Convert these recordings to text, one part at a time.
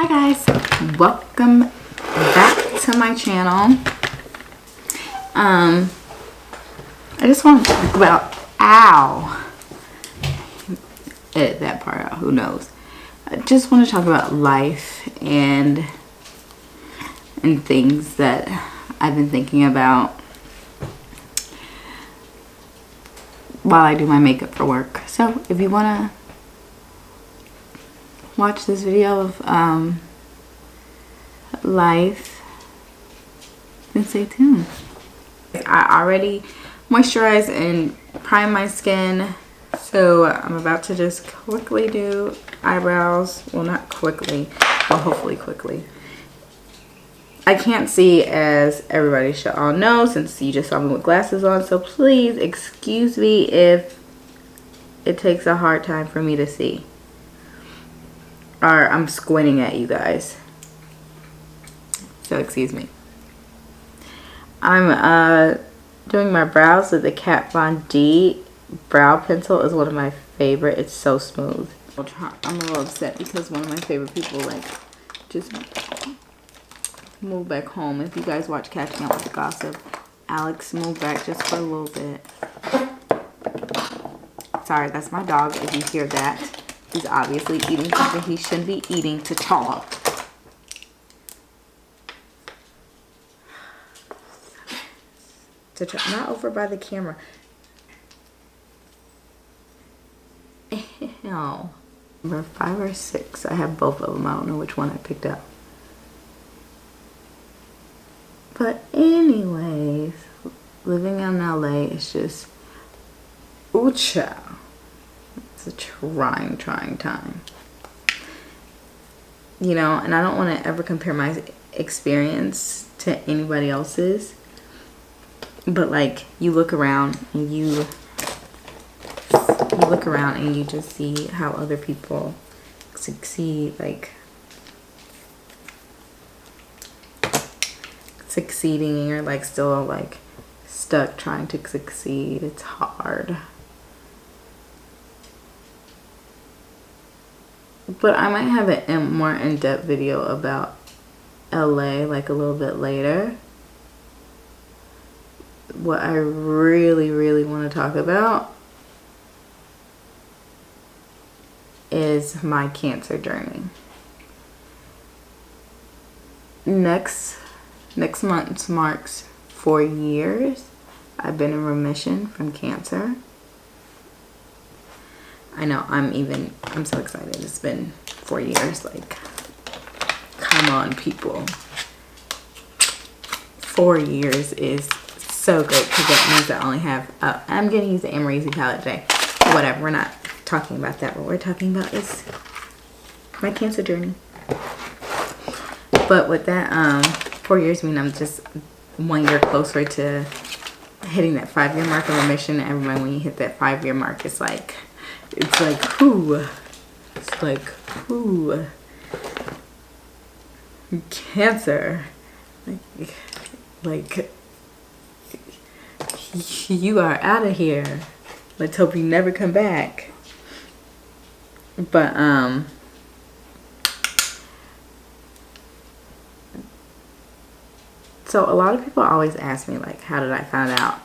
Hi guys, welcome back to my channel. I just want to talk about edit that part out, who knows. I just want to talk about life and things that I've been thinking about while I do my makeup for work. So if you want to watch this video of life, then stay tuned. I already moisturized and primed my skin, so I'm about to just quickly do eyebrows. Well, not quickly, but hopefully quickly. I can't see, as everybody should all know, since you just saw me with glasses on, so please excuse me if it takes a hard time for me to see, or I'm squinting at you guys, so excuse me. I'm doing my brows with the Kat Von D brow pencil. Is one of my favorite. It's so smooth. I'm a little upset because one of my favorite people just moved back home. If you guys watch Catching Up with the Gossip, Alex moved back just for a little bit. Sorry, that's my dog. If you hear that, he's obviously eating something he shouldn't be eating to talk. Not over by the camera. No. Number 5 or 6. I have both of them. I don't know which one I picked up. But anyways, living in LA is just, ooh child. It's a trying time. You know, and I don't want to ever compare my experience to anybody else's. But like, you look around and you just see how other people succeed, like succeeding, and you're like still like stuck trying to succeed. It's hard. But I might have a more in-depth video about LA like a little bit later. What I really want to talk about is my cancer journey. Next month marks 4 years I've been in remission from cancer. I know, I'm so excited. It's been 4 years. Like, come on, people. 4 years is so great, because that means I only have I'm gonna use the Amazing palette today. Whatever, we're not talking about that. What we're talking about is my cancer journey. But with that, 4 years mean I'm just 1 year closer to hitting that 5-year mark of remission. Everyone, when you hit that 5-year mark, it's like whoo. It's like, whoo. Cancer. Like you are out of here. Let's hope you never come back. But so a lot of people always ask me, like, how did I find out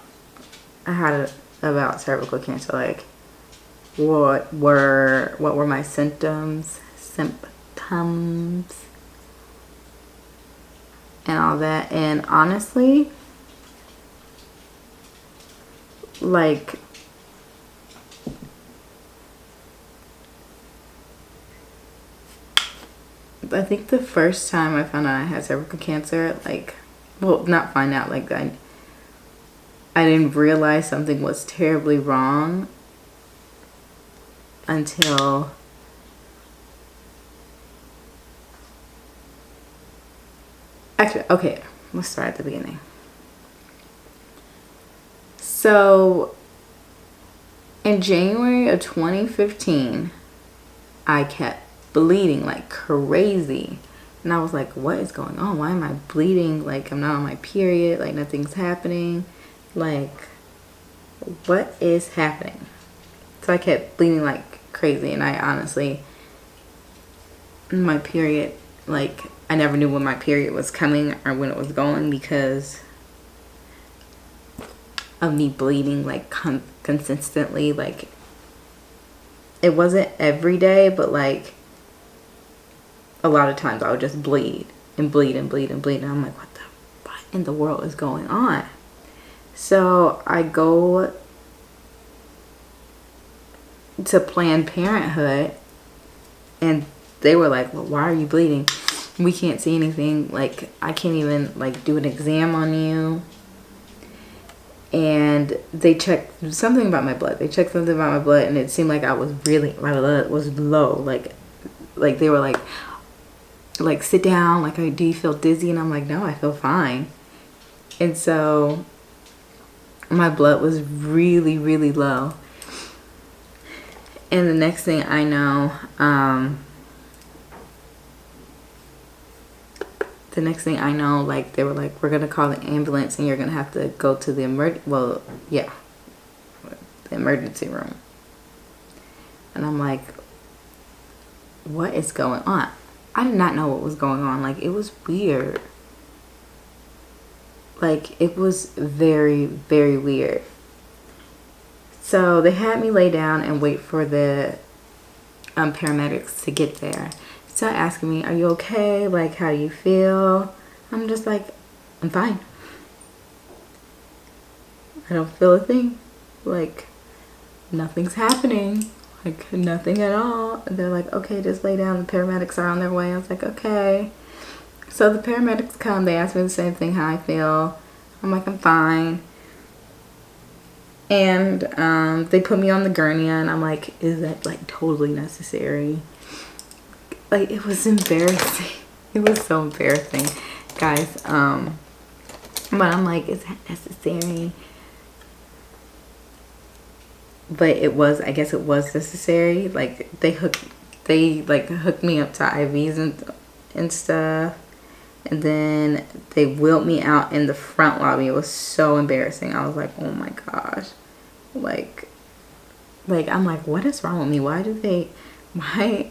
about cervical cancer? Like, what were my symptoms and all that. And honestly, like, I think the first time I found out I had cervical cancer, like, well, not find out, like, I didn't realize something was terribly wrong until actually, okay, let's start at the beginning. So in January of 2015, I kept bleeding like crazy. And I was like, what is going on? Why am I bleeding? Like, I'm not on my period. Like, nothing's happening. Like, what is happening? So I kept bleeding like crazy. And I honestly, my period like I never knew when my period was coming or when it was going because of me bleeding like consistently. Like it wasn't every day, but like a lot of times I would just bleed and bleed and bleed and bleed, and I'm like, what in the world is going on? So I go to Planned Parenthood, and they were like, well, why are you bleeding? We can't see anything. Like, I can't even like do an exam on you. And they checked something about my blood. They checked something about my blood, and it seemed like I was really, my blood was low. Like they were like sit down. Like, do you feel dizzy? And I'm like, no, I feel fine. And so my blood was really, really low. And the next thing I know, like they were like, we're gonna call the ambulance and you're gonna have to go to the the emergency room. And I'm like, what is going on? I did not know what was going on. Like, it was weird. Like, it was very, very weird. So they had me lay down and wait for the paramedics to get there. So asking me, are you okay? Like, how do you feel? I'm just like, I'm fine. I don't feel a thing. Like, nothing's happening. Like, nothing at all. And they're like, okay, just lay down. The paramedics are on their way. I was like, okay. So the paramedics come. They ask me the same thing, how I feel. I'm like, I'm fine. And they put me on the gurney, and I'm like, is that like totally necessary? Like, it was embarrassing. It was so embarrassing, guys. But I'm like, is that necessary? But it was, I guess it was necessary. Like, they hooked me up to IVs and stuff. And then they wheeled me out in the front lobby. It was so embarrassing. I was like, oh my gosh. Like I'm like, what is wrong with me? Why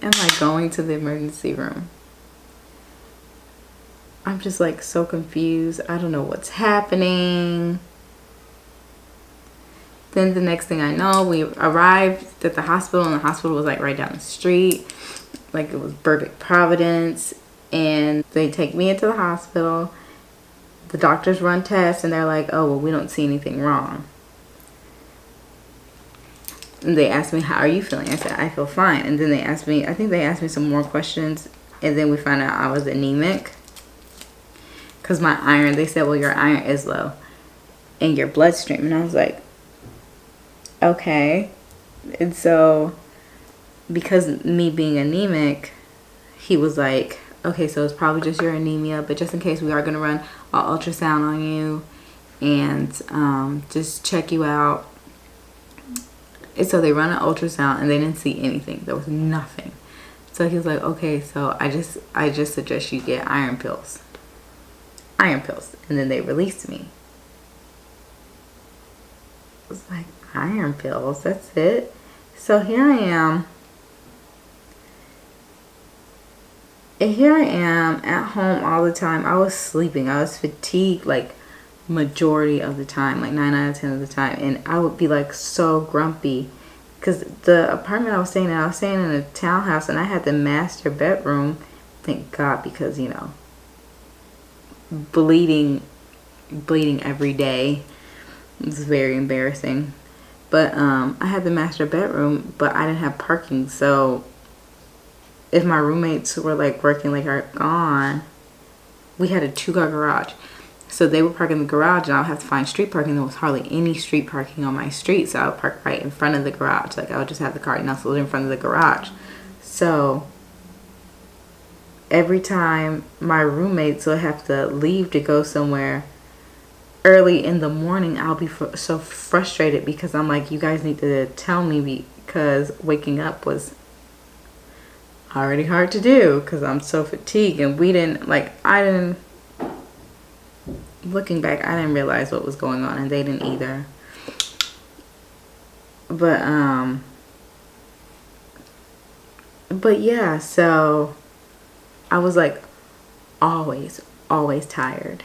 am I going to the emergency room? I'm just like so confused. I don't know what's happening. Then the next thing I know, we arrived at the hospital, and the hospital was like right down the street. Like, it was Burbank Providence. And they take me into the hospital. The doctors run tests, and they're like, oh, well, we don't see anything wrong. And they asked me, how are you feeling? I said, I feel fine. And then they asked me some more questions. And then we found out I was anemic. Because my iron, they said, well, your iron is low in your bloodstream. And I was like, okay. And so, because me being anemic, he was like, okay, so it's probably just your anemia, but just in case, we are going to run an ultrasound on you and just check you out. And so they run an ultrasound, and they didn't see anything. There was nothing. So he was like, okay, so I just suggest you get iron pills. And then they released me. I was like, iron pills? That's it? So here I am. And here I am at home all the time. I was sleeping. I was fatigued like majority of the time, like 9 out of 10 of the time. And I would be like so grumpy because the apartment I was staying in a townhouse, and I had the master bedroom. Thank God, because, you know, bleeding every day was very embarrassing. But I had the master bedroom, but I didn't have parking. So if my roommates were like working like are gone, we had a 2-car garage. So they would park in the garage, and I would have to find street parking. There was hardly any street parking on my street, so I would park right in front of the garage. Like, I would just have the car nestled in front of the garage. So every time my roommates would have to leave to go somewhere early in the morning, I'll be so frustrated because I'm like, you guys need to tell me, because waking up was already hard to do because I'm so fatigued. And looking back, I didn't realize what was going on, and they didn't either. But yeah, so I was like, always tired.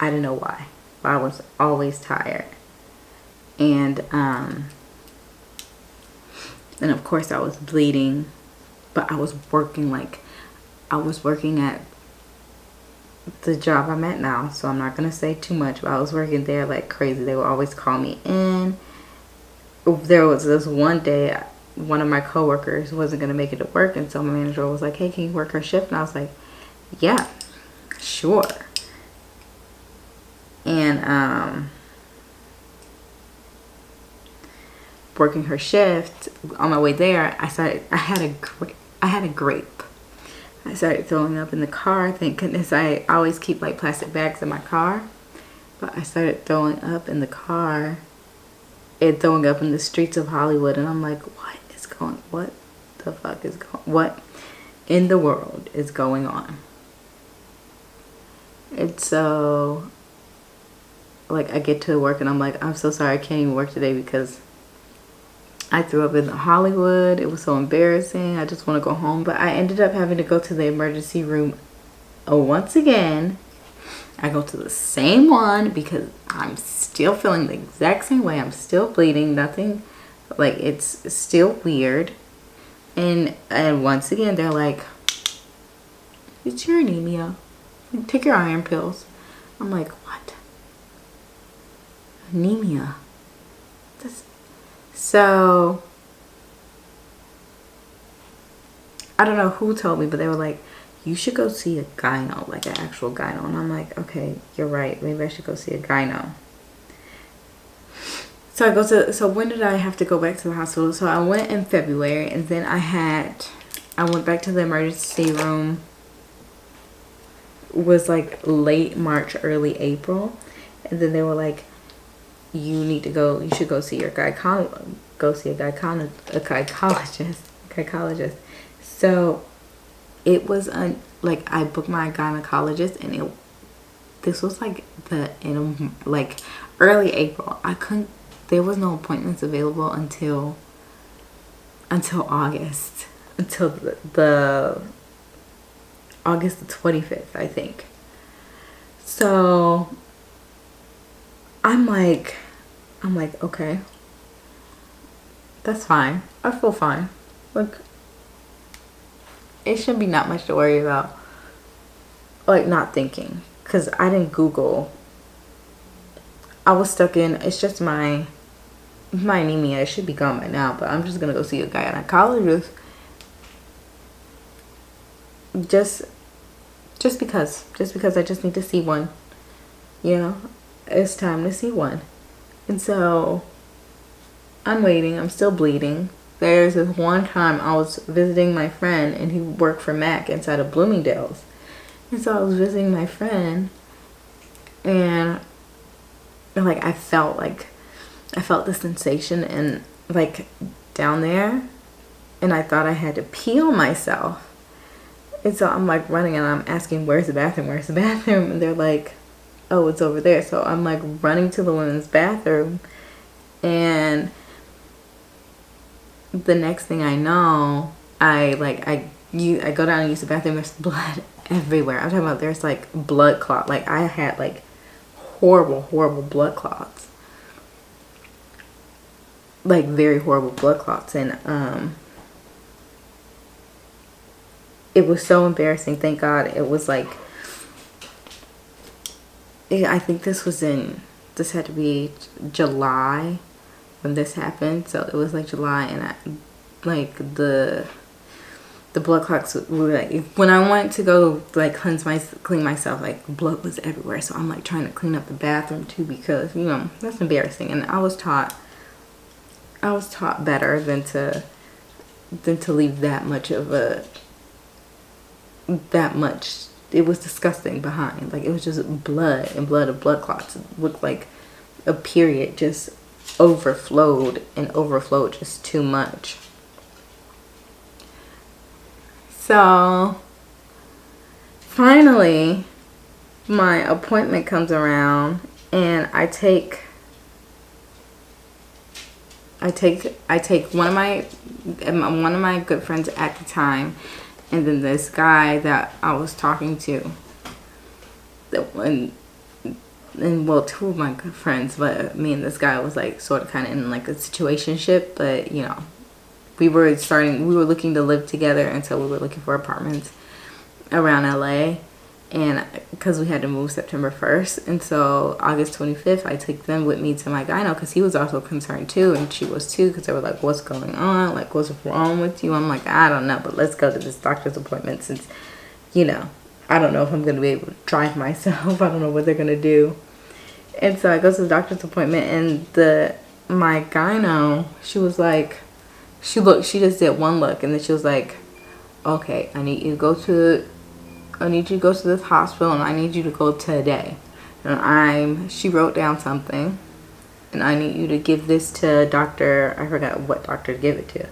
I don't know why, but I was always tired. And of course I was bleeding, but I was working at the job I'm at now, so I'm not gonna say too much, but I was working there like crazy. They would always call me in. There was this one day, one of my coworkers wasn't gonna make it to work, and so my manager was like, hey, can you work her shift? And I was like, yeah, sure. And working her shift, on my way there, I had a grape. I started throwing up in the car. Thank goodness I always keep like plastic bags in my car. But I started throwing up in the car and throwing up in the streets of Hollywood. And I'm like, what in the world is going on? And so, like, I get to work and I'm like, I'm so sorry, I can't even work today because I threw up in Hollywood. It was so embarrassing. I just want to go home. But I ended up having to go to the emergency room once again. I go to the same one because I'm still feeling the exact same way. I'm still bleeding. Nothing, like, it's still weird. And once again, they're like, it's your anemia. Take your iron pills. I'm like, what? Anemia? So, I don't know who told me, but they were like, you should go see a gyno, like an actual gyno. And I'm like, okay, you're right. Maybe I should go see a gyno. So when did I have to go back to the hospital? So I went in February, and then I went back to the emergency room. It was like late March, early April. And then they were like, you should go see your gynecologist. So it was like I booked my gynecologist, and this was like like early April. There was no appointments available until August, until the August the 25th, I think. So I'm like, okay, that's fine. I feel fine. Like, it shouldn't be not much to worry about. Like, not thinking, because I didn't Google. I was stuck in, it's just my anemia. It should be gone by now, but I'm just gonna go see a gynecologist. Just because I just need to see one. You know, it's time to see one. And so I'm waiting. I'm still bleeding. There's this one time I was visiting my friend, and he worked for Mac inside of Bloomingdale's. And so I was visiting my friend, and like I felt the sensation and like down there, and I thought I had to pee on myself. And so I'm like running, and I'm asking, where's the bathroom? And they're like, oh, it's over there. So I'm like running to the women's bathroom, and the next thing I know, I go down and use the bathroom. There's blood everywhere. I'm talking about there's like blood clot. Like I had like horrible blood clots. Like very horrible blood clots. And it was so embarrassing. Thank God it was like, I think this had to be July when this happened. So it was like July, and the blood clots were like, when I went to go like clean myself, like blood was everywhere. So I'm like trying to clean up the bathroom too, because you know that's embarrassing. And I was taught better than to leave that much. It was disgusting behind. Like it was just blood and blood clots. It looked like a period just overflowed just too much. So finally my appointment comes around, and I take one of my good friends at the time, And then this guy that I was talking to, and well, two of my good friends, but me and this guy was like sort of kind of in like a situationship, but you know, we were looking to live together, and so we were looking for apartments around LA, and because we had to move September 1st, and so August 25th I took them with me to my gyno because he was also concerned too, and she was too, because they were like, what's going on, like what's wrong with you? I'm like, I don't know, but let's go to this doctor's appointment, since you know, I don't know if I'm going to be able to drive myself. I don't know what they're going to do. And so I go to the doctor's appointment, and my gyno, she was like, she just did one look, and then she was like, okay, I need you to go to this hospital, and I need you to go today. And she wrote down something, and I need you to give this to doctor, I forgot what doctor to give it to.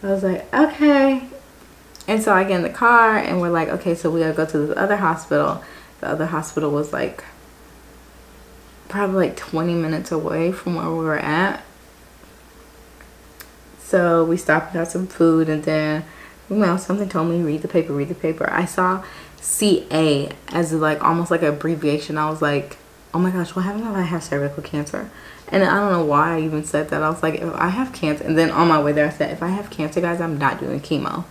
I was like, okay. And so I get in the car, and we're like, okay, so we gotta go to this other hospital. The other hospital was like probably like 20 minutes away from where we were at. So we stopped and got some food, and then, well, something told me, read the paper. I saw CA as like almost like an abbreviation. I was like, oh my gosh, what happens if I have cervical cancer? And I don't know why I even said that. I was like, if I have cancer, and then on my way there I said, if I have cancer, guys, I'm not doing chemo.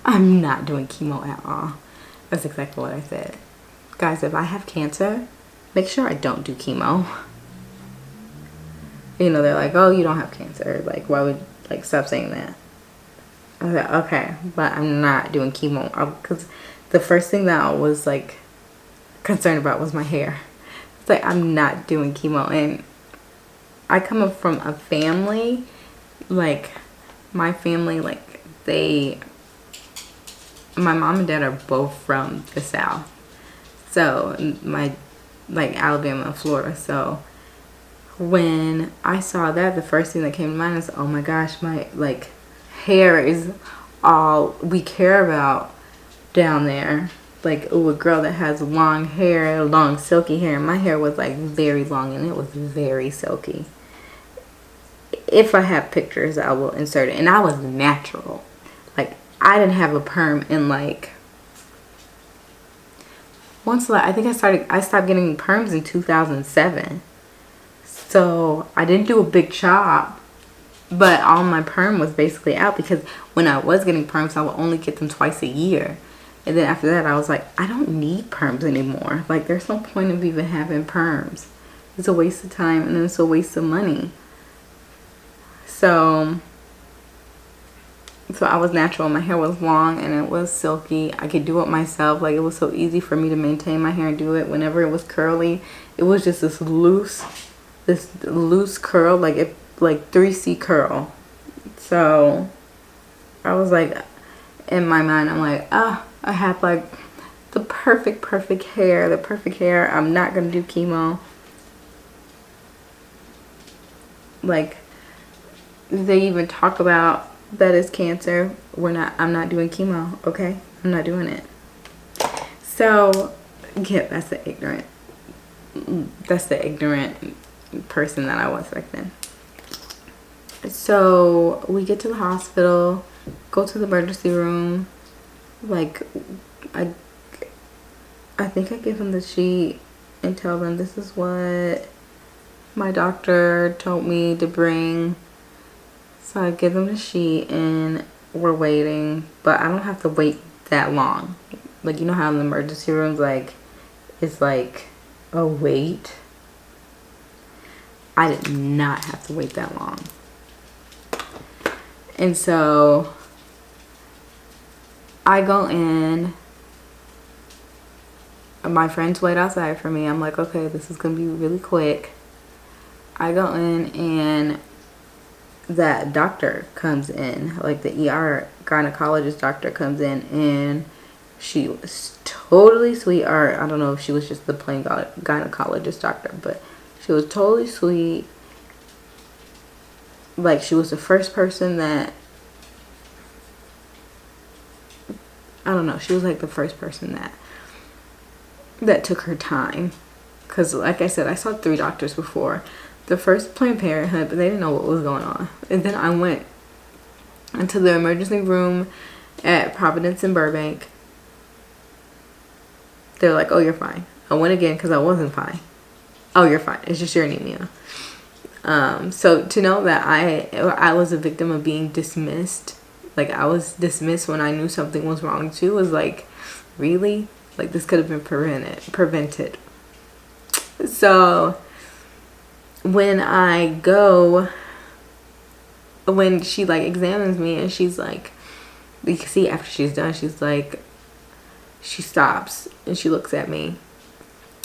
I'm not doing chemo at all. That's exactly what I said. Guys, if I have cancer, make sure I don't do chemo. You know, they're like, oh, you don't have cancer. Like, why would, like, stop saying that? I was like, okay, but I'm not doing chemo. Because the first thing that I was, like, concerned about was my hair. It's like, I'm not doing chemo. And I come up from a family, like, my family, like, my mom and dad are both from the South. So, like Alabama and Florida. So, when I saw that, the first thing that came to mind is, oh my gosh, my, like, hair is all we care about down there. Like, oh, a girl that has long hair, long silky hair. My hair was, like, very long, and it was very silky. If I have pictures, I will insert it. And I was natural. Like, I didn't have a perm in, like, I think I stopped getting perms in 2007. So I didn't do a big chop, but all my perm was basically out, because when I was getting perms, I would only get them twice a year. And then after that, I was like, I don't need perms anymore. Like, there's no point of even having perms. It's a waste of time, and it's a waste of money. So I was natural. My hair was long and it was silky. I could do it myself. Like, it was so easy for me to maintain my hair and do it. Whenever it was curly, it was just this loose curl, like 3C curl. So I was like, in my mind, I'm like, I have like the perfect hair. I'm not gonna do chemo. Like, they even talk about that is cancer. I'm not doing chemo, okay? I'm not doing it. So, yeah, that's the ignorant person that I was back then. So, we get to the hospital, go to the emergency room. Like, I think I give them the sheet and tell them this is what my doctor told me to bring. So I give them the sheet, and we're waiting, but I don't have to wait that long. Like, you know how in the emergency rooms, like, it's like a wait. I did not have to wait that long. And so I go in. My friends wait outside for me. I'm like, okay, this is gonna be really quick. I go in, and that doctor comes in, like the ER gynecologist doctor comes in, and she was totally sweet. Or I don't know if she was just the plain gynecologist doctor, but she was totally sweet. Like, she was the first person that, I don't know, she was like the first person that took her time. Because like I said, I saw 3 doctors before. The first Planned Parenthood, but they didn't know what was going on. And then I went into the emergency room, at Providence in Burbank. They're like, oh, you're fine. I went again because I wasn't fine. Oh, you're fine. It's just your anemia. So to know that I was a victim of being dismissed, like I was dismissed when I knew something was wrong too, was like, really? Like this could have been prevented. So when she like examines me and she's like, you can see after she's done, she's like, she stops and she looks at me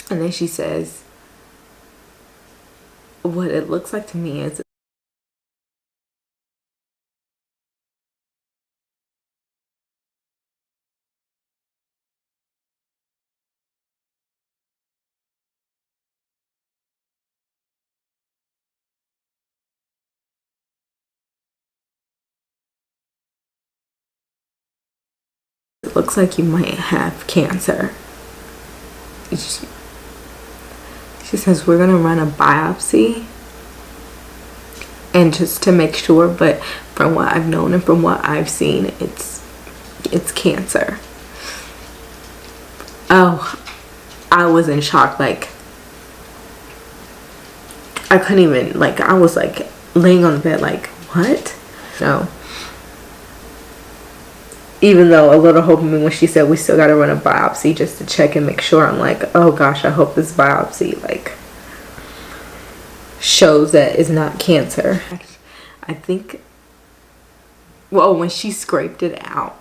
and then she says, what it looks like to me is it looks like you might have cancer. She says, we're gonna run a biopsy and just to make sure, but from what I've known and from what I've seen, it's cancer. Oh, I was in shock. Like I couldn't even, like I was like laying on the bed like, what? No. Even though a little hope in me when she said we still got to run a biopsy just to check and make sure, I'm like, oh gosh, I hope this biopsy like shows that it's not cancer. I think, well, when she scraped it out,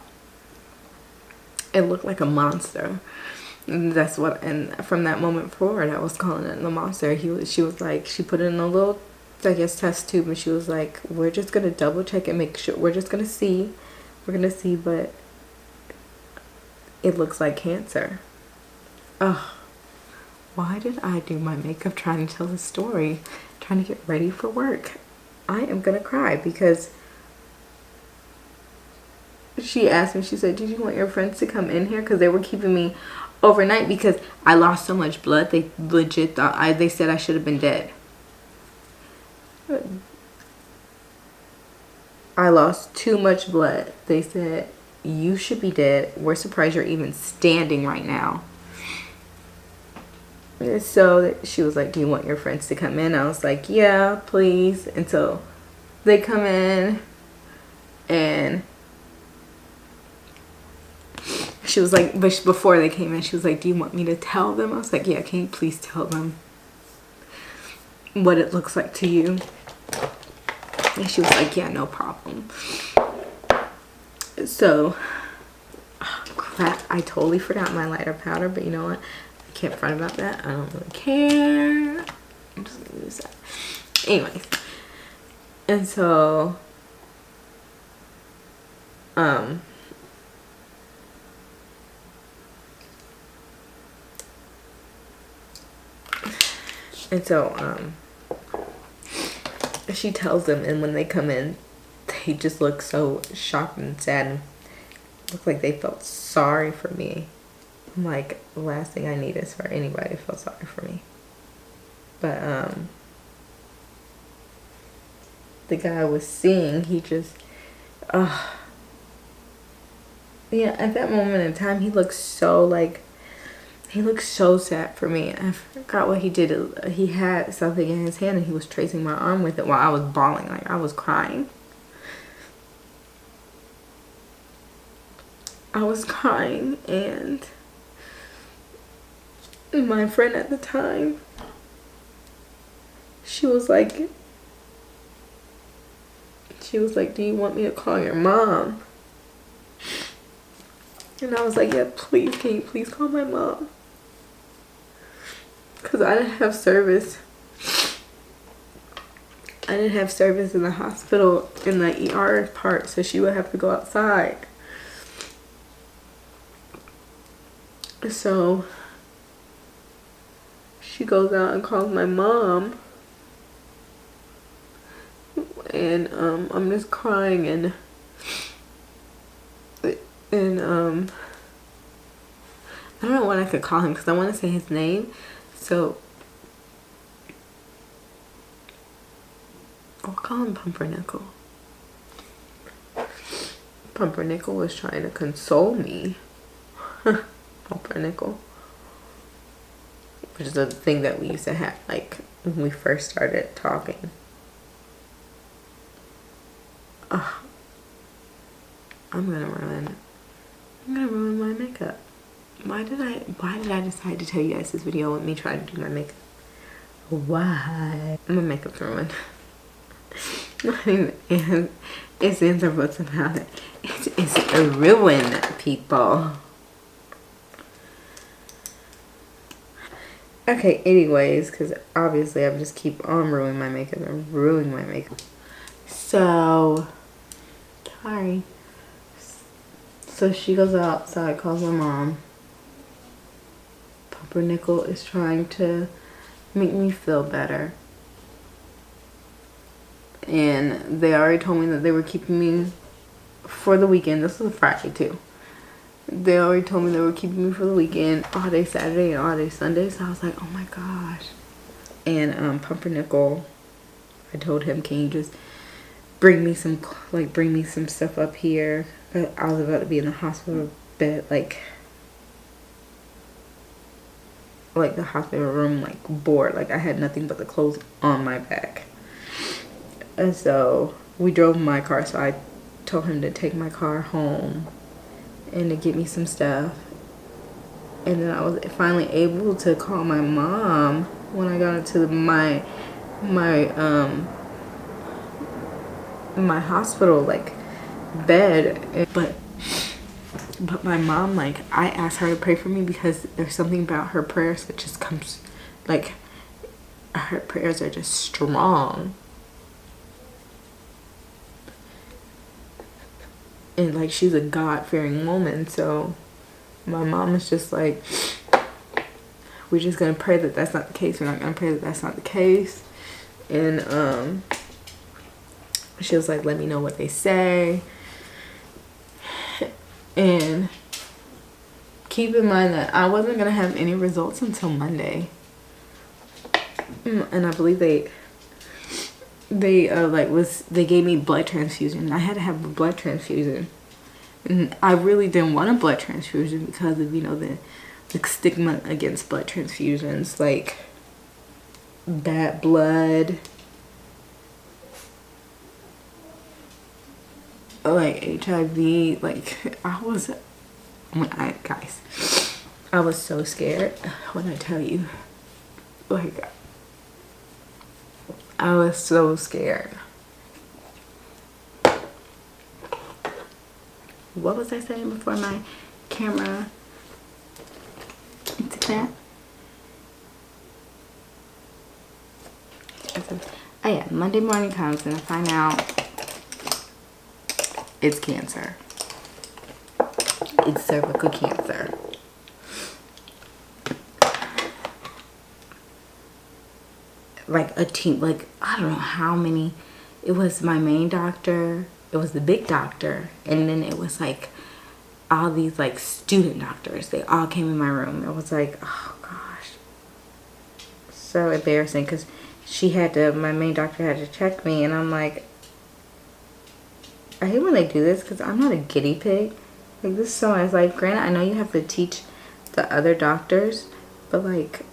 it looked like a monster. And that's what, and from that moment forward, I was calling it the monster. She was like, she put it in a little, I guess, test tube, and she was like, we're just gonna double check and make sure, we're gonna see, but it looks like cancer. Ugh, why did I do my makeup trying to tell the story, trying to get ready for work? I am gonna cry because she asked me, she said, did you want your friends to come in here? Because they were keeping me overnight because I lost so much blood. They legit thought, they said I should have been dead. I lost too much blood. They said, you should be dead. We're surprised you're even standing right now. So she was like, do you want your friends to come in? I was like, yeah, please. And so they come in and she was like, but before they came in, she was like, do you want me to tell them? I was like, yeah, can you please tell them what it looks like to you? And she was like, yeah, no problem. So, oh, crap, I totally forgot my lighter powder, but you know what? I can't front about that. I don't really care. I'm just gonna use that. Anyways. And so, she tells them, and when they come in, they just look so shocked and sad and look like they felt sorry for me. I'm like, the last thing I need is for anybody to feel sorry for me. But the guy I was seeing, he just yeah, at that moment in time, he looked so sad for me. I forgot what he did. He had something in his hand and he was tracing my arm with it while I was bawling. Like, I was crying. And my friend at the time, she was like, do you want me to call your mom? And I was like, yeah, please, can you please call my mom? Because I didn't have service. I didn't have service in the hospital, in the ER part, so she would have to go outside. So she goes out and calls my mom. And I'm just crying and I don't know what I could call him because I want to say his name. So I'll call him Pumpernickel. Pumpernickel was trying to console me. Pumpernickel. Which is a thing that we used to have, like, when we first started talking. Ugh. I'm gonna ruin my makeup. Why did I decide to tell you guys this video with me trying to do my makeup? Why? My makeup's ruined. And it's in the books about it. It's a ruin, people. Okay, anyways, because obviously I just keep on ruining my makeup and ruining my makeup. So, sorry. So she goes outside, calls my mom. Pumpernickel is trying to make me feel better. And they already told me that they were keeping me for the weekend. This was a Friday too. They already told me they were keeping me for the weekend, all day Saturday and all day Sunday. So I was like, oh my gosh. And Pumpernickel, I told him, can you just bring me some stuff up here? I was about to be in the hospital bed, like the hospital room, like bored. Like I had nothing but the clothes on my back. And so we drove my car. So I told him to take my car home and to get me some stuff. And then I was finally able to call my mom when I got into my hospital, like, bed. But my mom, like, I asked her to pray for me because there's something about her prayers that just comes, like, her prayers are just strong. And, like, she's a God-fearing woman, so my mom is just like, we're just gonna pray that that's not the case. We're not gonna pray that that's not the case. And she was like, let me know what they say. And keep in mind that I wasn't gonna have any results until Monday. And I believe they gave me blood transfusion. I had to have a blood transfusion. And I really didn't want a blood transfusion because of, you know, the stigma against blood transfusions, like bad blood, like HIV. Like I was so scared when I tell you, like, I was so scared. What was I saying before my camera did that? Oh yeah, Monday morning comes and I find out it's cancer. It's cervical cancer. Like a team, like I don't know how many. It was my main doctor, it was the big doctor, and then it was like all these like student doctors. They all came in my room. It was like, oh gosh, so embarrassing because my main doctor had to check me, and I'm like, I hate when they do this because I'm not a guinea pig. Like, this is so nice. Like, granted, I know you have to teach the other doctors, but like,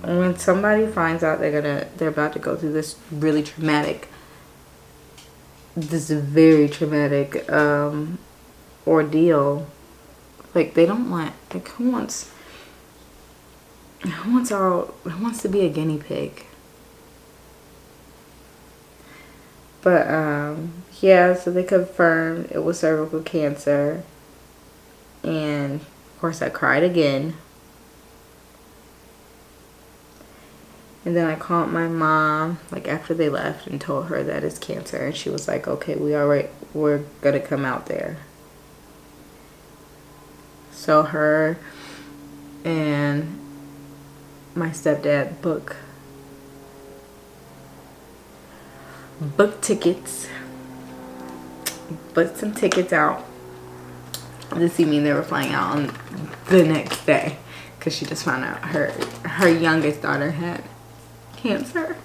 when somebody finds out they're about to go through this very traumatic ordeal, like, they don't want, like, who wants to be a guinea pig? But yeah, so they confirmed it was cervical cancer, and of course I cried again. And then I called my mom, like, after they left and told her that it's cancer. And she was like, okay, we're going to come out there. So her and my stepdad booked tickets. Booked some tickets out to see me. They were flying out on the next day because she just found out her youngest daughter had cancer.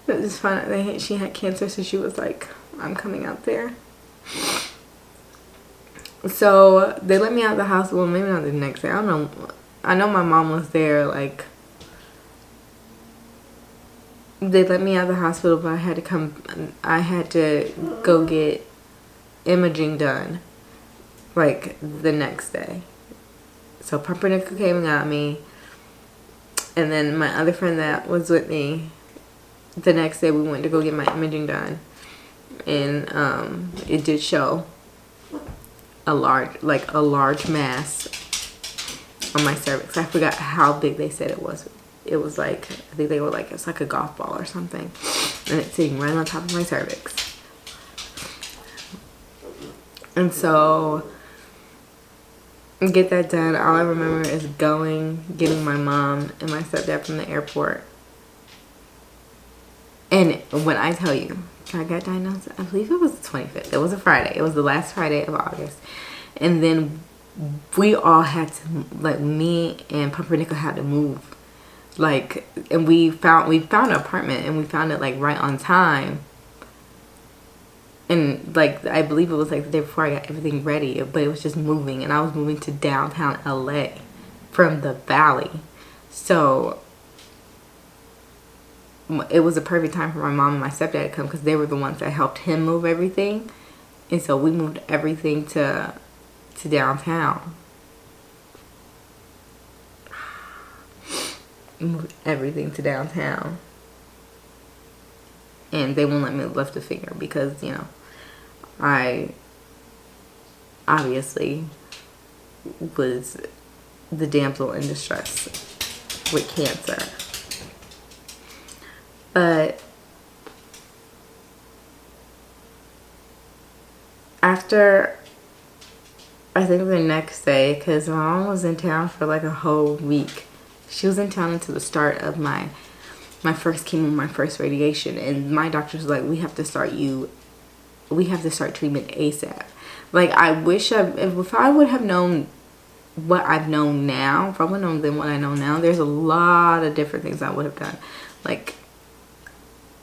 It was fun. She had cancer, so she was like, I'm coming out there. So they let me out of the hospital. Maybe not the next day. I don't know. I know my mom was there. Like, they let me out of the hospital, but I had to come. I had to go get imaging done, like, the next day. So Pumpernickel came and got me, and then my other friend that was with me, the next day we went to go get my imaging done, and it did show a large mass on my cervix. I forgot how big they said it was. It was like, I think they were like, it's like a golf ball or something, and it's sitting right on top of my cervix. And so, get that done. All I remember is getting my mom and my stepdad from the airport. And when I tell you, I got diagnosed, I believe it was the 25th. It was a Friday. It was the last Friday of August. And then we all had to, like, me and Pumpernickel had to move. Like, and we found an apartment, and we found it, like, right on time. And, like, I believe it was, like, the day before I got everything ready. But it was just moving. And I was moving to downtown LA from the valley. So it was a perfect time for my mom and my stepdad to come, because they were the ones that helped him move everything. And so we moved everything to downtown. Moved everything to downtown. And they won't let me lift a finger because, you know, I obviously was the damsel in distress with cancer. But after, I think the next day, because my mom was in town for like a whole week. She was in town until the start of my first chemo, my first radiation. And my doctor's like, we have to start treatment ASAP. Like, I wish if I would have known what I've known now, if I would have known then what I know now, there's a lot of different things I would have done. Like,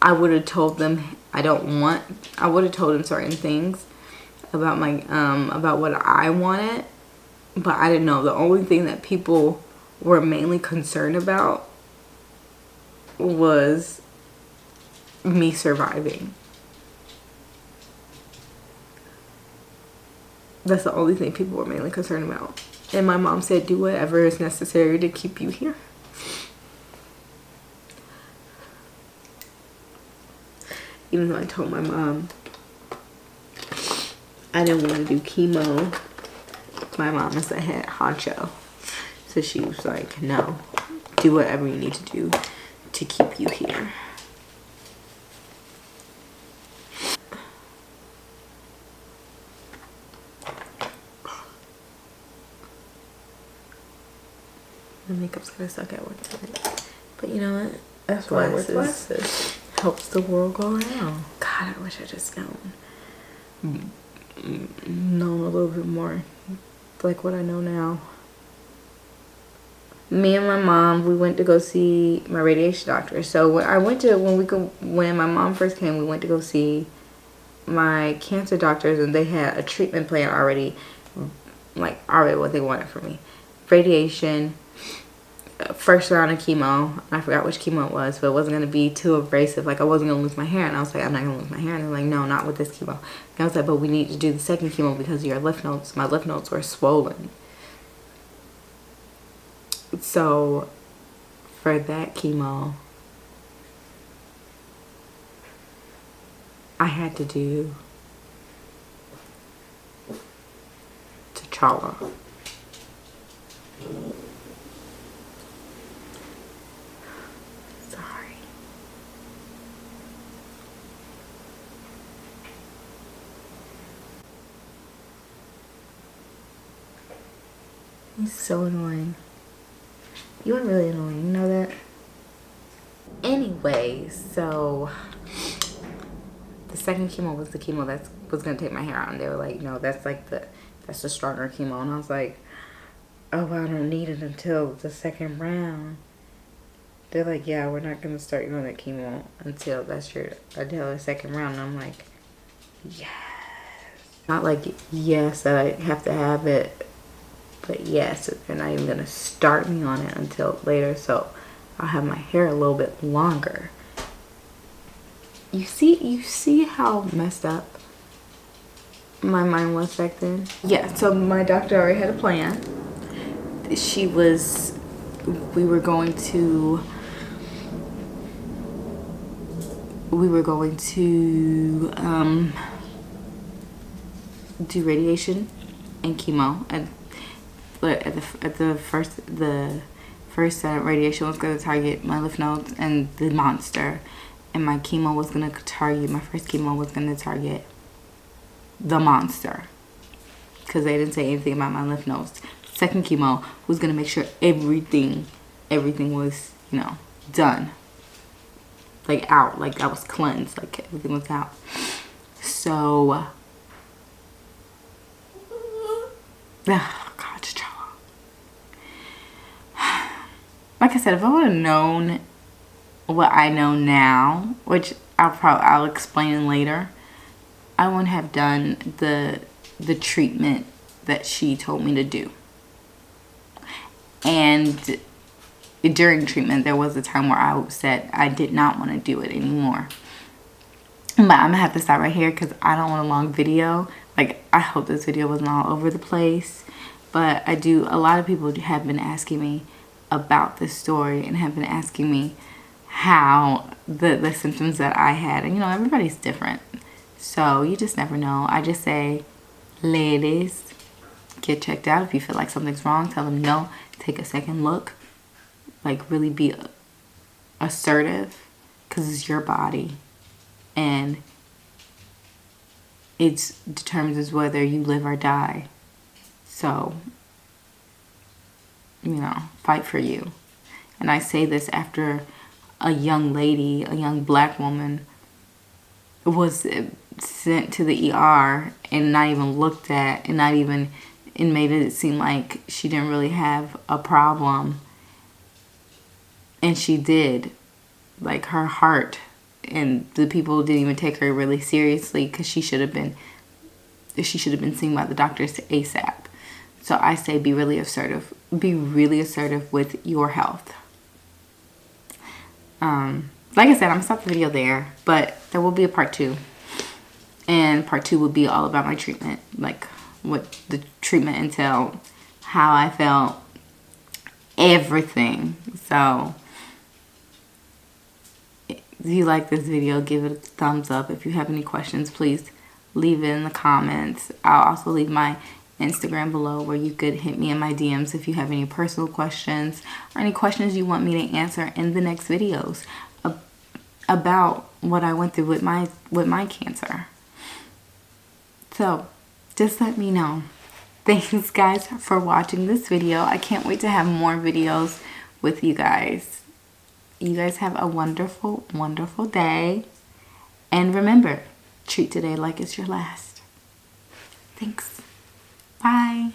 I would have told them I would have told them certain things about about what I wanted, but I didn't know. The only thing that people were mainly concerned about was me surviving. That's the only thing people were mainly concerned about. And my mom said, do whatever is necessary to keep you here. Even though I told my mom I didn't want to do chemo, my mom is the head honcho. So she was like, no, do whatever you need to do to keep you here. The makeup's gonna suck at work tonight. But you know what? That's why it helps the world go around. God, I wish I just known a little bit more like what I know now. Me and my mom, we went to go see my radiation doctor. So when my mom first came, we went to go see my cancer doctors, and they had a treatment plan already what they wanted for me. Radiation, first round of chemo. I forgot which chemo it was, but it wasn't going to be too abrasive. Like, I wasn't going to lose my hair. And I was like, I'm not going to lose my hair. And they're like, no, not with this chemo. And I was like, but we need to do the second chemo because your lymph nodes, my lymph nodes were swollen. So for that chemo, I had to do T'Challa. Sorry. He's so annoying. You are really annoying, you know that? Anyway, so the second chemo was the chemo that was gonna take my hair out, and they were like, no, that's the stronger chemo. And I was like, oh, I don't need it until the second round. they're like, yeah, we're not gonna start you on that chemo until the second round. And I'm like, yes. Not like yes that I have to have it, but yes, they're not even gonna start me on it until later. So I'll have my hair a little bit longer. You see how messed up my mind was back then? Yeah, so my doctor already had a plan. We were going to do radiation and chemo, but at the first radiation was going to target my lymph nodes and the monster, and my first chemo was going to target the monster, because they didn't say anything about my lymph nodes. Second chemo was going to make sure everything was, done, like out, like I was cleansed, like everything was out. So oh God, like I said, if I would have known what I know now, which I'll explain later, I wouldn't have done the treatment that she told me to do. And during treatment, there was a time where I said I did not want to do it anymore. But I'm gonna have to stop right here because I don't want a long video. Like, I hope this video wasn't all over the place, but a lot of people have been asking me about this story and have been asking me how the symptoms that I had, and everybody's different, so you just never know. I just say, ladies, get checked out. If you feel like something's wrong, tell them no, take a second look, like really be assertive, because it's your body and it determines whether you live or die. So, fight for you. And I say this after a young black woman was sent to the ER and not even looked at, and made it seem like she didn't really have a problem. And she did. Like, her heart, and the people didn't even take her really seriously, because she should have been seen by the doctors ASAP. So I say be really assertive. Be really assertive with your health. Like I said, I'm gonna stop the video there, but there will be a part 2. And part 2 will be all about my treatment, like what the treatment entailed, how I felt, everything. So if you like this video, give it a thumbs up. If you have any questions, please leave it in the comments. I'll also leave my Instagram below where you could hit me in my DMs if you have any personal questions or any questions you want me to answer in the next videos about what I went through with my cancer. So just let me know. Thanks guys for watching this video. I can't wait to have more videos with you guys. You guys have a wonderful, wonderful day. And remember, treat today like it's your last. Thanks. Bye.